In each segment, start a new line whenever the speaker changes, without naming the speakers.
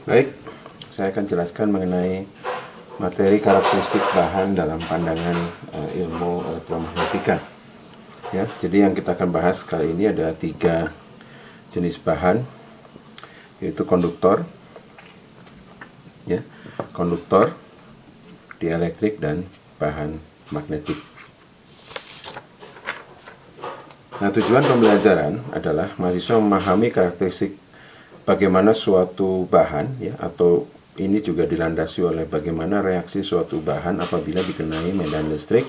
Baik, saya akan jelaskan mengenai materi karakteristik bahan dalam pandangan ilmu elektromagnetika. Ya, jadi yang kita akan bahas kali ini ada 3 jenis bahan, yaitu konduktor, ya, konduktor, dielektrik, dan bahan magnetik. Nah, tujuan pembelajaran adalah mahasiswa memahami karakteristik bagaimana suatu bahan, ya, atau ini juga dilandasi oleh bagaimana reaksi suatu bahan apabila dikenai medan listrik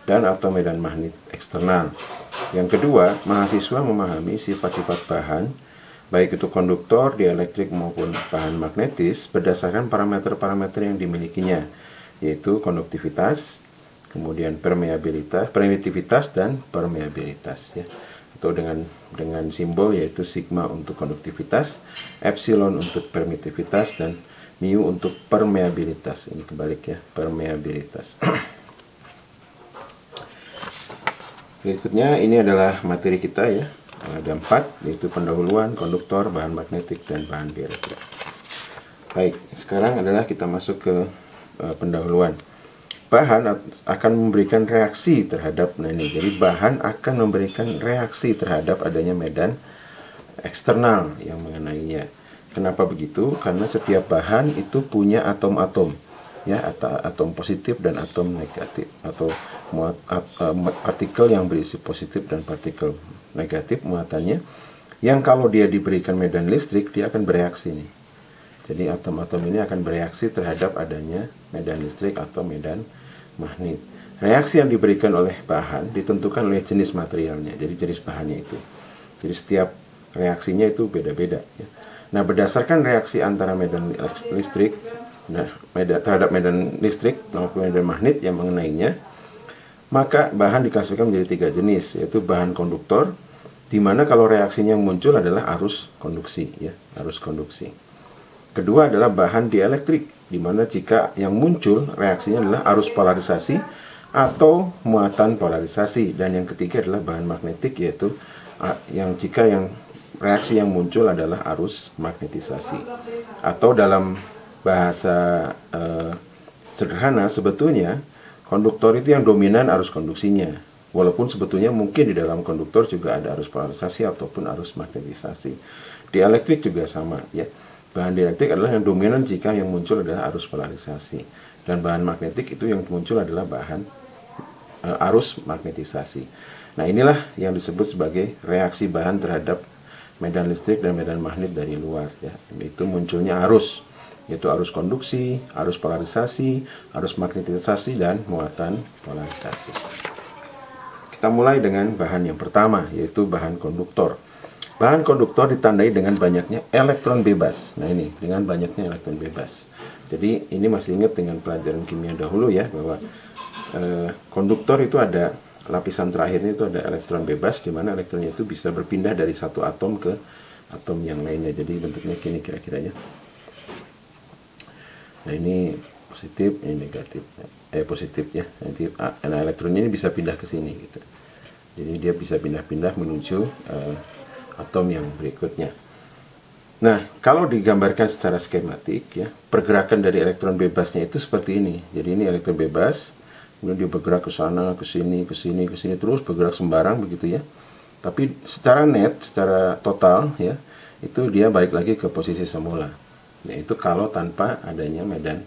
dan atau medan magnet eksternal. Yang kedua, mahasiswa memahami sifat-sifat bahan, baik itu konduktor, dielektrik maupun bahan magnetis, berdasarkan parameter-parameter yang dimilikinya, yaitu konduktivitas, kemudian permeativitas dan permeabilitas, ya, atau dengan simbol yaitu sigma untuk konduktivitas, epsilon untuk permeativitas, dan mu untuk permeabilitas. Ini kebalik, ya, permeabilitas. Berikutnya ini adalah materi kita, ya. Ada 4, yaitu pendahuluan, konduktor, bahan magnetik, dan bahan dielektrik. Baik, sekarang adalah kita masuk ke pendahuluan. Bahan akan memberikan reaksi terhadap, jadi bahan akan memberikan reaksi terhadap adanya medan eksternal yang mengenainya. Kenapa begitu? Karena setiap bahan itu punya atom-atom, ya, atau atom positif dan atom negatif, atau partikel yang berisi positif dan partikel negatif muatannya, yang kalau dia diberikan medan listrik dia akan bereaksi nih. Jadi atom-atom ini akan bereaksi terhadap adanya medan listrik atau medan magnet. Reaksi yang diberikan oleh bahan ditentukan oleh jenis materialnya, jadi jenis bahannya itu. Jadi setiap reaksinya itu beda-beda, ya. Nah, berdasarkan reaksi antara medan listrik, terhadap medan listrik maupun medan magnet yang mengenainya, maka bahan diklasifikasikan menjadi 3 jenis, yaitu bahan konduktor, di mana kalau reaksinya yang muncul adalah arus konduksi, ya, arus konduksi. Kedua adalah bahan dielektrik, di mana jika yang muncul reaksinya adalah arus polarisasi atau muatan polarisasi. Dan yang ketiga adalah bahan magnetik, yaitu jika yang reaksi yang muncul adalah arus magnetisasi. Atau dalam bahasa sederhana, sebetulnya konduktor itu yang dominan arus konduksinya, walaupun sebetulnya mungkin di dalam konduktor juga ada arus polarisasi ataupun arus magnetisasi. Dielektrik juga sama, ya. Bahan dielektrik adalah yang dominan jika yang muncul adalah arus polarisasi, dan bahan magnetik itu yang muncul adalah bahan arus magnetisasi. Nah, inilah yang disebut sebagai reaksi bahan terhadap medan listrik dan medan magnet dari luar, ya. Itu munculnya arus, yaitu arus konduksi, arus polarisasi, arus magnetisasi, dan muatan polarisasi. Kita mulai dengan bahan yang pertama, yaitu bahan konduktor. Bahan konduktor ditandai dengan banyaknya elektron bebas. Nah, ini dengan banyaknya elektron bebas. Jadi ini masih ingat dengan pelajaran kimia dahulu, ya, bahwa konduktor itu ada lapisan terakhirnya itu ada elektron bebas, di mana elektronnya itu bisa berpindah dari satu atom ke atom yang lainnya. Jadi bentuknya gini kira-kiranya. Nah, ini positif, ini negatif. Positif, ya. Nanti elektronnya ini bisa pindah ke sini, gitu. Jadi dia bisa pindah-pindah menuju atom yang berikutnya. Nah, kalau digambarkan secara skematik, ya, pergerakan dari elektron bebasnya itu seperti ini. Jadi ini elektron bebas, kemudian dia bergerak ke sana, ke sini, ke sini, ke sini, terus bergerak sembarang begitu, ya. Tapi secara net, secara total, ya, itu dia balik lagi ke posisi semula. Yaitu kalau tanpa adanya medan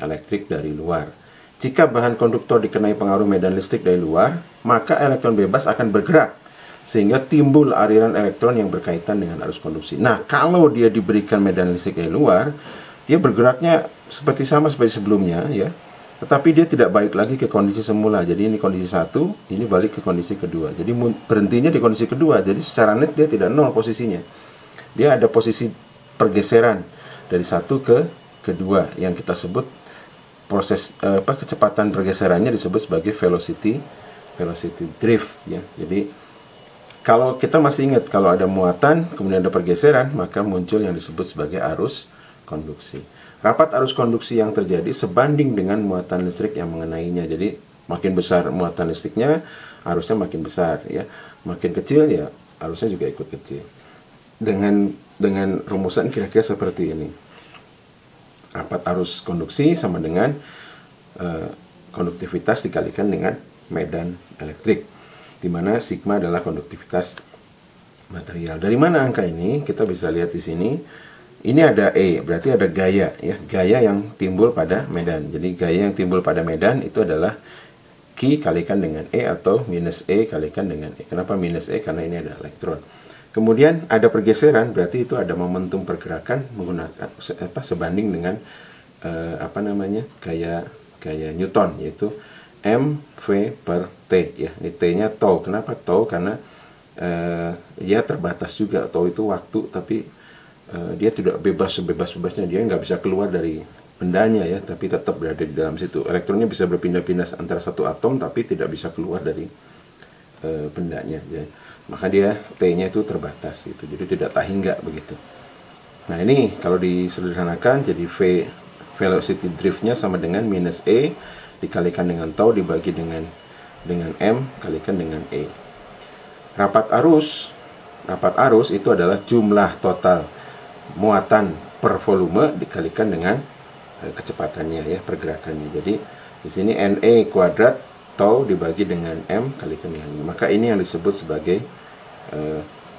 elektrik dari luar. Jika bahan konduktor dikenai pengaruh medan listrik dari luar, maka elektron bebas akan bergerak sehingga timbul aliran elektron yang berkaitan dengan arus konduksi. Nah, kalau dia diberikan medan listrik dari luar, dia bergeraknya seperti sebelumnya, ya. Tetapi dia tidak balik lagi ke kondisi semula. Jadi ini kondisi 1, ini balik ke kondisi kedua. Jadi berhentinya di kondisi kedua. Jadi secara net dia tidak nol posisinya. Dia ada posisi pergeseran dari 1 ke kedua, yang kita sebut proses kecepatan pergeserannya disebut sebagai velocity drift, ya. Jadi kalau kita masih ingat, kalau ada muatan kemudian ada pergeseran, maka muncul yang disebut sebagai arus konduksi. Rapat arus konduksi yang terjadi sebanding dengan muatan listrik yang mengenainya. Jadi makin besar muatan listriknya, arusnya makin besar, ya. Makin kecil, ya, arusnya juga ikut kecil. Dengan rumusan kira-kira seperti ini. rapat arus konduksi sama dengan konduktivitas dikalikan dengan medan elektrik, di mana sigma adalah konduktivitas material. Dari mana angka ini? Kita bisa lihat di sini. Ini ada E, berarti ada gaya ya, gaya yang timbul pada medan. Jadi gaya yang timbul pada medan itu adalah Q kalikan dengan E atau minus E kalikan dengan E. Kenapa minus E? Karena ini ada elektron. Kemudian ada pergeseran, berarti itu ada momentum pergerakan menggunakan sebanding dengan gaya Newton, yaitu mv per T ya. Ini T-nya tau. Kenapa tau? Karena ya terbatas juga. Tau itu waktu, tapi dia tidak bebas sebebas-bebasnya, dia nggak bisa keluar dari bendanya ya, tapi tetap berada di dalam situ. Elektronnya bisa berpindah-pindah antara satu atom, tapi tidak bisa keluar dari bendanya ya. Maka dia T-nya itu terbatas gitu, jadi tidak tahingga begitu. Nah ini kalau disederhanakan jadi velocity drift-nya sama dengan minus E dikalikan dengan tau dibagi dengan M kalikan dengan E. Rapat arus itu adalah jumlah total muatan per volume dikalikan dengan kecepatannya ya, pergerakannya. Jadi di sini NE kuadrat tau dibagi dengan M kalikan dengan I. Maka ini yang disebut sebagai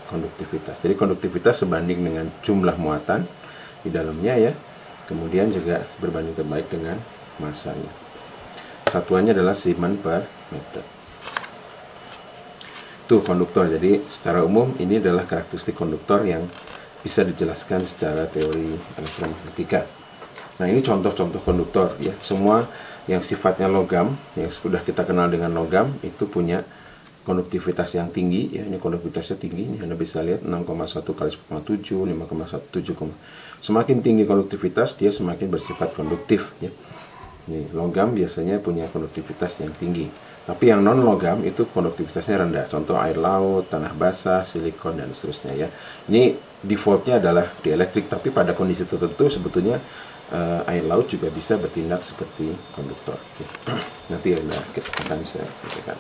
konduktivitas. Jadi konduktivitas sebanding dengan jumlah muatan di dalamnya ya. Kemudian juga berbanding terbalik dengan masanya. Satuannya adalah Siemens per meter. Itu konduktor. Jadi secara umum ini adalah karakteristik konduktor yang bisa dijelaskan secara teori elektromagnetika. Nah ini contoh-contoh konduktor ya. Semua yang sifatnya logam, yang sudah kita kenal dengan logam, itu punya konduktivitas yang tinggi ya. Ini konduktivitasnya tinggi, ini Anda bisa lihat 6,1 kali 10,7, 5,17. Semakin tinggi konduktivitas, dia semakin bersifat konduktif ya. Ini logam biasanya punya konduktivitas yang tinggi. Tapi yang non logam itu konduktivitasnya rendah. Contoh air laut, tanah basah, silikon dan seterusnya ya. Ini defaultnya adalah dielektrik, tapi pada kondisi tertentu sebetulnya air laut juga bisa bertindak seperti konduktor. Nanti kita akan bisa sampaikan.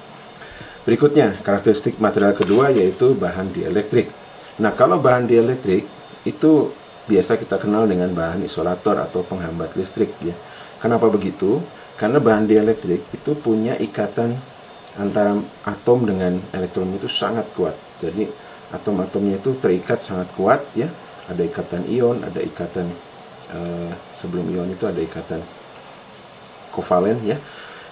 Berikutnya karakteristik material kedua yaitu bahan dielektrik. Nah kalau bahan dielektrik itu biasa kita kenal dengan bahan isolator atau penghambat listrik ya. Kenapa begitu? Karena bahan dielektrik itu punya ikatan antara atom dengan elektron itu sangat kuat. Jadi atom-atomnya itu terikat sangat kuat ya. Ada ikatan ion, ada ikatan sebelum ion itu ada ikatan kovalen ya.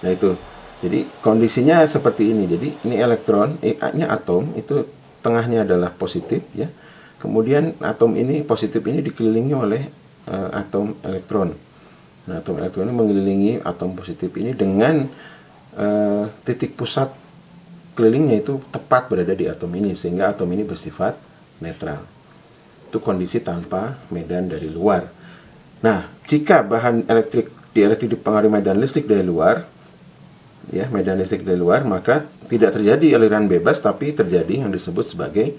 Nah itu. Jadi kondisinya seperti ini. Jadi ini elektron, ini atom itu tengahnya adalah positif ya. Kemudian atom ini positif ini dikelilingi oleh atom elektron. Nah, atom elektron ini mengelilingi atom positif ini dengan titik pusat kelilingnya itu tepat berada di atom ini, sehingga atom ini bersifat netral. Itu kondisi tanpa medan dari luar. Nah, jika bahan dielektrik dipengaruhi medan listrik dari luar, ya medan listrik dari luar, maka tidak terjadi aliran bebas, tapi terjadi yang disebut sebagai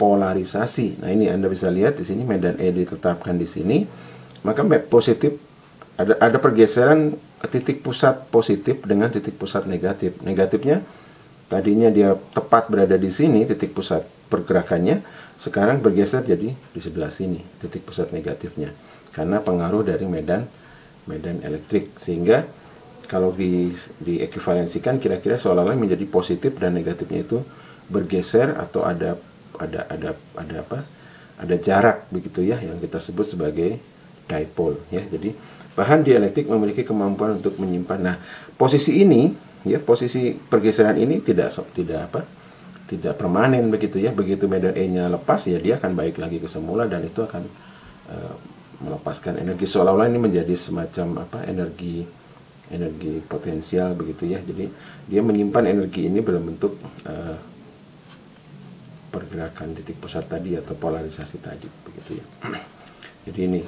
polarisasi. Nah, ini Anda bisa lihat di sini medan E ditetapkan di sini, maka positif ada pergeseran titik pusat positif dengan titik pusat negatif. Negatifnya tadinya dia tepat berada di sini titik pusat pergerakannya, sekarang bergeser jadi di sebelah sini titik pusat negatifnya karena pengaruh dari medan elektrik, sehingga kalau diekuivalensikan kira-kira seolah-olah menjadi positif dan negatifnya itu bergeser atau ada jarak begitu ya, yang kita sebut sebagai dipole ya. Jadi bahan dielektrik memiliki kemampuan untuk menyimpan. Nah, posisi ini ya, posisi pergeseran ini tidak permanen begitu ya. Begitu medan E-nya lepas ya dia akan balik lagi ke semula dan itu akan melepaskan energi, seolah-olah ini menjadi semacam energi potensial begitu ya. Jadi dia menyimpan energi ini dalam bentuk pergerakan titik pusat tadi atau polarisasi tadi begitu ya.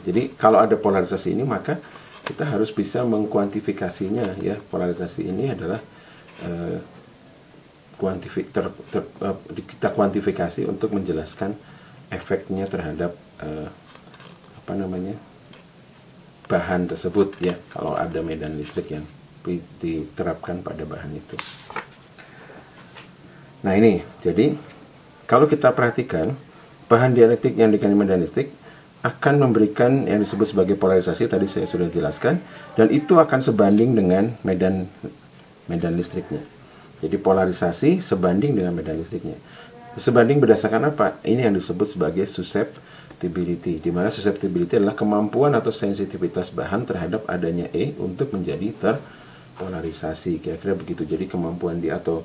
Jadi kalau ada polarisasi ini maka kita harus bisa mengkuantifikasinya ya. Polarisasi ini adalah kita kuantifikasi untuk menjelaskan efeknya terhadap bahan tersebut ya, kalau ada medan listrik yang diterapkan pada bahan itu. Nah ini, jadi kalau kita perhatikan bahan dielektrik yang dikandung medan listrik akan memberikan yang disebut sebagai polarisasi, tadi saya sudah jelaskan, dan itu akan sebanding dengan medan listriknya. Jadi polarisasi sebanding dengan medan listriknya. Sebanding berdasarkan apa? Ini yang disebut sebagai susceptibility, di mana susceptibility adalah kemampuan atau sensitivitas bahan terhadap adanya E untuk menjadi terpolarisasi. Kira-kira begitu. Jadi kemampuan dia atau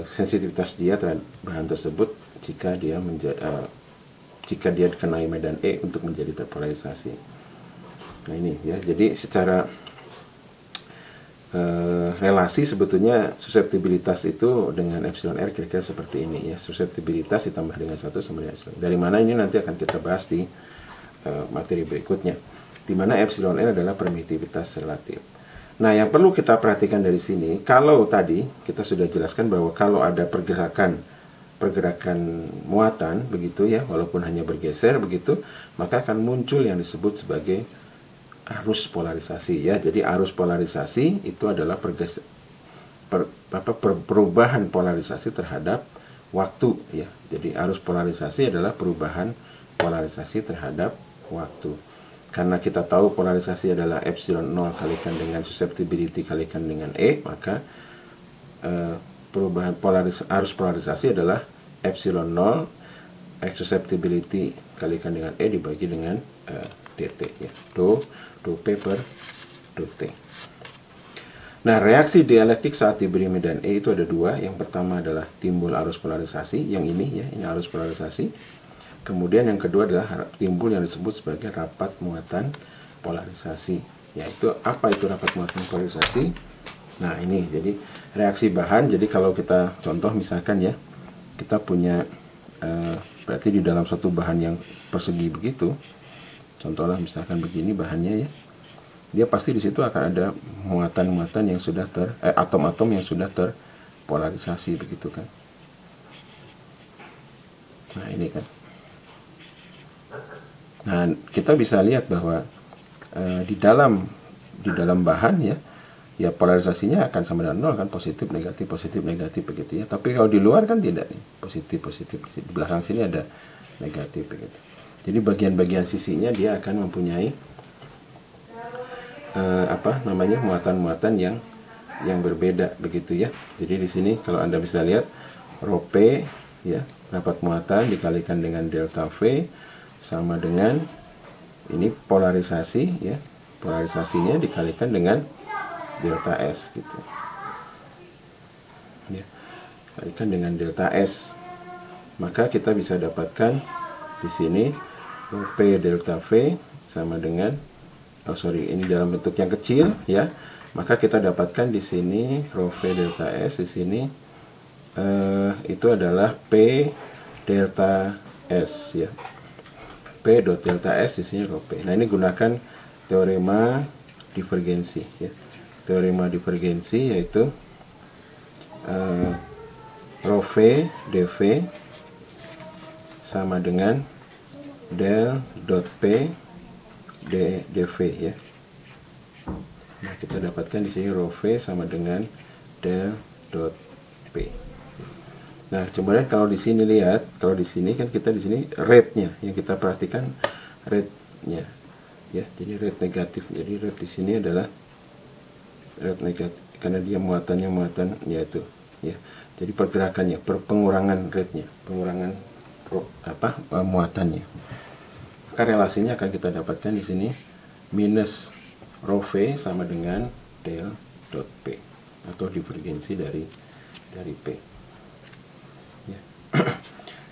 sensitivitas dia terhadap bahan tersebut jika dia dikenai medan E untuk menjadi terpolarisasi. Nah ini ya, jadi secara relasi sebetulnya susceptibilitas itu dengan epsilon R kira-kira seperti ini ya. Susceptibilitas ditambah dengan 1 sama dengan epsilon. Dari mana ini nanti akan kita bahas di materi berikutnya, di mana epsilon R adalah permitivitas relatif. Nah, yang perlu kita perhatikan dari sini, kalau tadi kita sudah jelaskan bahwa kalau ada pergerakan muatan begitu ya, walaupun hanya bergeser begitu, maka akan muncul yang disebut sebagai arus polarisasi ya. Jadi arus polarisasi itu adalah perubahan polarisasi terhadap waktu ya. Jadi arus polarisasi adalah perubahan polarisasi terhadap waktu. Karena kita tahu polarisasi adalah epsilon 0 kalikan dengan susceptibility kalikan dengan E, maka perubahan arus polarisasi adalah epsilon 0 susceptibility kalikan dengan E dibagi dengan dt ya, do P per do T. Nah, reaksi dielektik saat diberi medan E itu ada dua. Yang pertama adalah timbul arus polarisasi, yang ini ya, ini arus polarisasi. Kemudian yang kedua adalah timbul yang disebut sebagai rapat muatan polarisasi. Yaitu apa itu rapat muatan polarisasi? Nah, ini jadi reaksi bahan. Jadi kalau kita contoh misalkan ya, kita punya berarti di dalam satu bahan yang persegi begitu, contohnya misalkan begini bahannya ya, dia pasti di situ akan ada muatan-muatan yang sudah atom-atom yang sudah terpolarisasi begitu kan. Nah, ini kan. Nah, kita bisa lihat bahwa di dalam bahan ya polarisasinya akan sama dengan 0 kan, positif negatif begitu ya. Tapi kalau di luar kan tidak nih, positif. Di belakang sini ada negatif begitu. Jadi bagian-bagian sisinya dia akan mempunyai muatan-muatan yang berbeda begitu ya. Jadi di sini kalau Anda bisa lihat rho P ya, rapat muatan dikalikan dengan delta V sama dengan ini polarisasi ya. Polarisasinya dikalikan dengan delta S gitu. Ya. Kalikan dengan delta S. Maka kita bisa dapatkan di sini rho P delta V sama dengan ini dalam bentuk yang kecil ya. Maka kita dapatkan di sini rho V delta S, di sini itu adalah P delta S ya. P dot delta S di sini rho P. Nah, ini gunakan teorema divergensi ya. Teorema divergensi yaitu rho V dV sama dengan del dot P dV ya. Nah, kita dapatkan di sini rho V sama dengan del dot P. Nah, kemudian kalau di sini lihat, kalau di sini kan kita di sini rate-nya yang kita perhatikan rate-nya ya. Jadi rate negatif. Jadi rate di sini adalah rate negatif karena dia muatan yaitu ya. Jadi pergerakannya, pengurangan rate-nya, pengurangan muatannya. Maka relasinya akan kita dapatkan di sini minus rho V sama dengan del dot P atau divergensi dari P. Ya.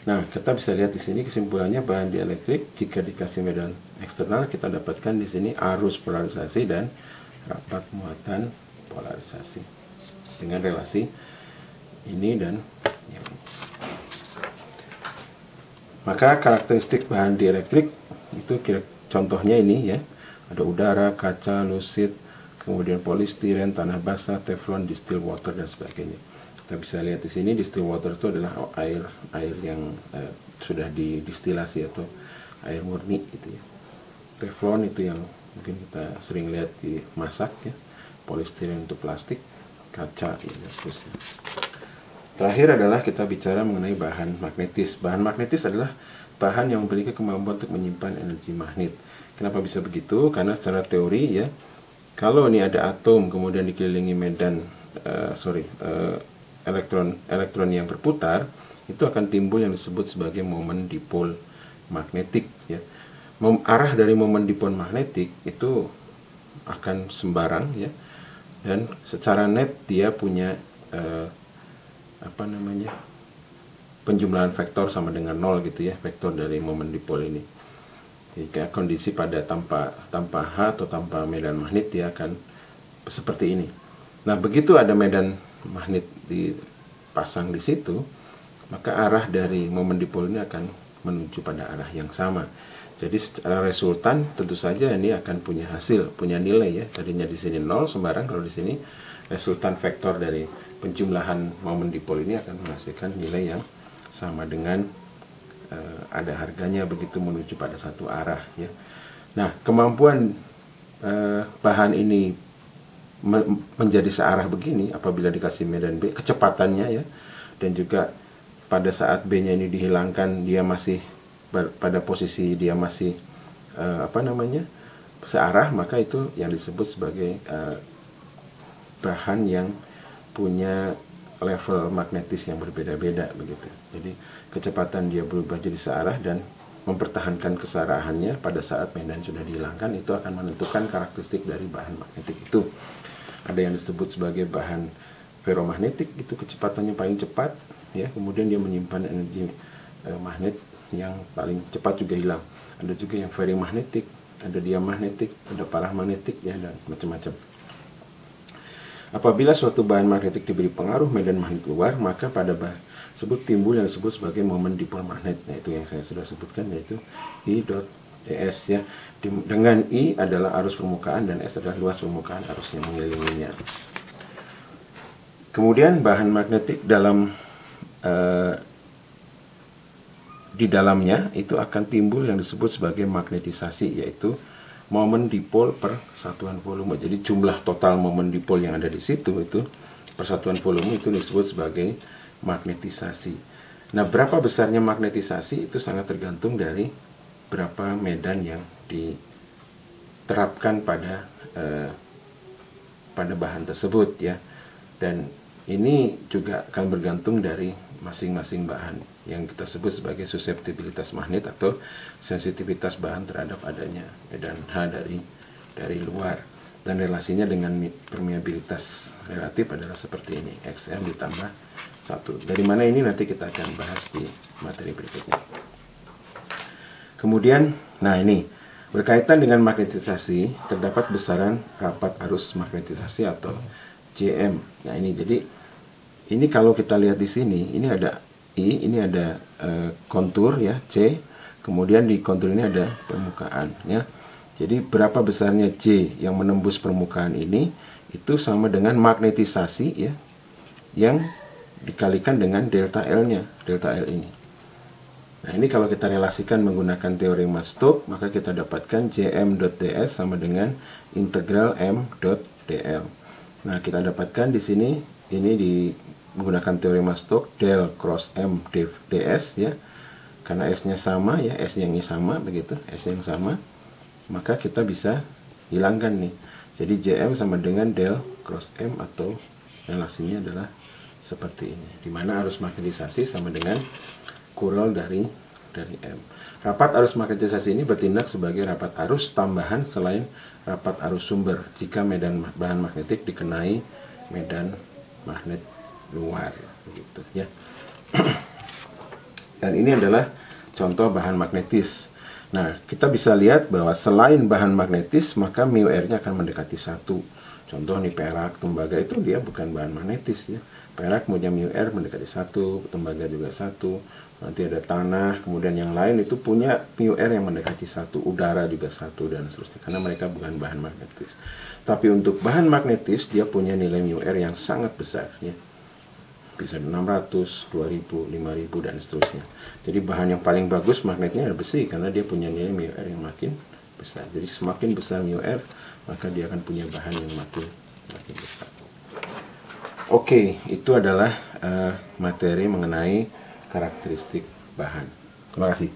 Nah, kita bisa lihat di sini kesimpulannya bahan dielektrik jika dikasih medan eksternal kita dapatkan di sini arus polarisasi dan rapat muatan polarisasi dengan relasi ini dan yang ini. Maka karakteristik bahan dielektrik itu contohnya ini ya, ada udara, kaca, lusit, kemudian polistiren, tanah basah, teflon, distilled water dan sebagainya. Kita bisa lihat di sini distilled water itu adalah air yang sudah didistilasi atau air murni gitu ya. Teflon itu yang mungkin kita sering lihat dimasak ya. Polistiren itu plastik, kaca ya, dan seterusnya. Terakhir adalah kita bicara mengenai bahan magnetis. Bahan magnetis adalah bahan yang memiliki kemampuan untuk menyimpan energi magnet. Kenapa bisa begitu? Karena secara teori ya, kalau ini ada atom kemudian dikelilingi medan elektron yang berputar, itu akan timbul yang disebut sebagai momen dipol magnetik ya. Arah dari momen dipol magnetik itu akan sembarang ya, dan secara net dia punya penjumlahan vektor sama dengan 0 gitu ya, vektor dari momen dipol ini. Jika kondisi pada tanpa H atau tanpa medan magnet, dia akan seperti ini. Nah, begitu ada medan magnet dipasang di situ, maka arah dari momen dipol ini akan menuju pada arah yang sama. Jadi secara resultan tentu saja ini akan punya hasil, punya nilai ya. Tadinya di sini 0 sembarang, kalau di sini resultan vektor dari penjumlahan momen dipol ini akan menghasilkan nilai yang sama dengan ada harganya begitu menuju pada satu arah ya. Nah, kemampuan bahan ini menjadi searah begini apabila dikasih medan B, kecepatannya ya, dan juga pada saat B-nya ini dihilangkan dia masih pada posisi dia masih searah, maka itu yang disebut sebagai bahan yang punya level magnetis yang berbeda-beda begitu. Jadi kecepatan dia berubah jadi searah dan mempertahankan kesearahannya pada saat medan sudah dihilangkan, itu akan menentukan karakteristik dari bahan magnetik itu. Ada yang disebut sebagai bahan ferromagnetik, itu kecepatannya paling cepat ya, kemudian dia menyimpan energi magnet yang paling cepat juga hilang. Ada juga yang ferrimagnetik, ada diamagnetik, ada paramagnetik ya, dan macam-macam. Apabila suatu bahan magnetik diberi pengaruh medan magnet luar, maka pada bahan tersebut timbul yang disebut sebagai momen dipol magnet. Nah, itu yang saya sudah sebutkan, yaitu I.ds ya. Dengan I adalah arus permukaan dan S adalah luas permukaan arus yang mengelilinginya. Kemudian bahan magnetik di dalamnya itu akan timbul yang disebut sebagai magnetisasi, yaitu momen dipol per satuan volume. Jadi jumlah total momen dipol yang ada di situ itu persatuan volume itu disebut sebagai magnetisasi. Nah, berapa besarnya magnetisasi itu sangat tergantung dari berapa medan yang diterapkan pada bahan tersebut ya. Dan ini juga akan bergantung dari masing-masing bahan yang kita sebut sebagai suseptibilitas magnet atau sensitivitas bahan terhadap adanya medan H dari luar. Dan relasinya dengan permeabilitas relatif adalah seperti ini, Xm ditambah 1. Dari mana ini nanti kita akan bahas di materi berikutnya. Kemudian, nah ini berkaitan dengan magnetisasi, terdapat besaran rapat arus magnetisasi atau Jm. Nah ini, jadi ini kalau kita lihat di sini, ini ada I, ini ada kontur ya, C, kemudian di kontur ini ada permukaan ya. Jadi berapa besarnya J yang menembus permukaan ini, itu sama dengan magnetisasi ya, yang dikalikan dengan delta L-nya, delta L ini. Nah ini kalau kita relasikan menggunakan teorema Stokes, maka kita dapatkan Jm.ds sama dengan integral M.dl. Nah kita dapatkan di sini, ini menggunakan teorema Stokes, del cross M ds ya, karena S-nya sama ya, S yang ini sama begitu, S yang sama, maka kita bisa hilangkan nih. Jadi Jm sama dengan del cross M, atau relasinya adalah seperti ini, dimana arus magnetisasi sama dengan kural dari M. Rapat arus magnetisasi ini bertindak sebagai rapat arus tambahan selain rapat arus sumber jika medan bahan magnetik dikenai medan magnet luar begitu ya. Dan ini adalah contoh bahan magnetis. Nah, kita bisa lihat bahwa selain bahan magnetis, maka μr-nya akan mendekati 1. Contoh nih, perak, tembaga itu dia bukan bahan magnetis ya. Perak punya μr mendekati 1, tembaga juga 1. Nanti ada tanah, kemudian yang lain itu punya μr yang mendekati 1, udara juga 1, dan seterusnya, karena mereka bukan bahan magnetis. Tapi untuk bahan magnetis dia punya nilai μr yang sangat besar ya. Bisa 600, 2000, 5000 dan seterusnya. Jadi bahan yang paling bagus magnetnya adalah besi, karena dia punya nilai μr yang makin besar. Jadi semakin besar μr, maka dia akan punya bahan yang makin besar. Oke, itu adalah materi mengenai karakteristik bahan. Terima kasih.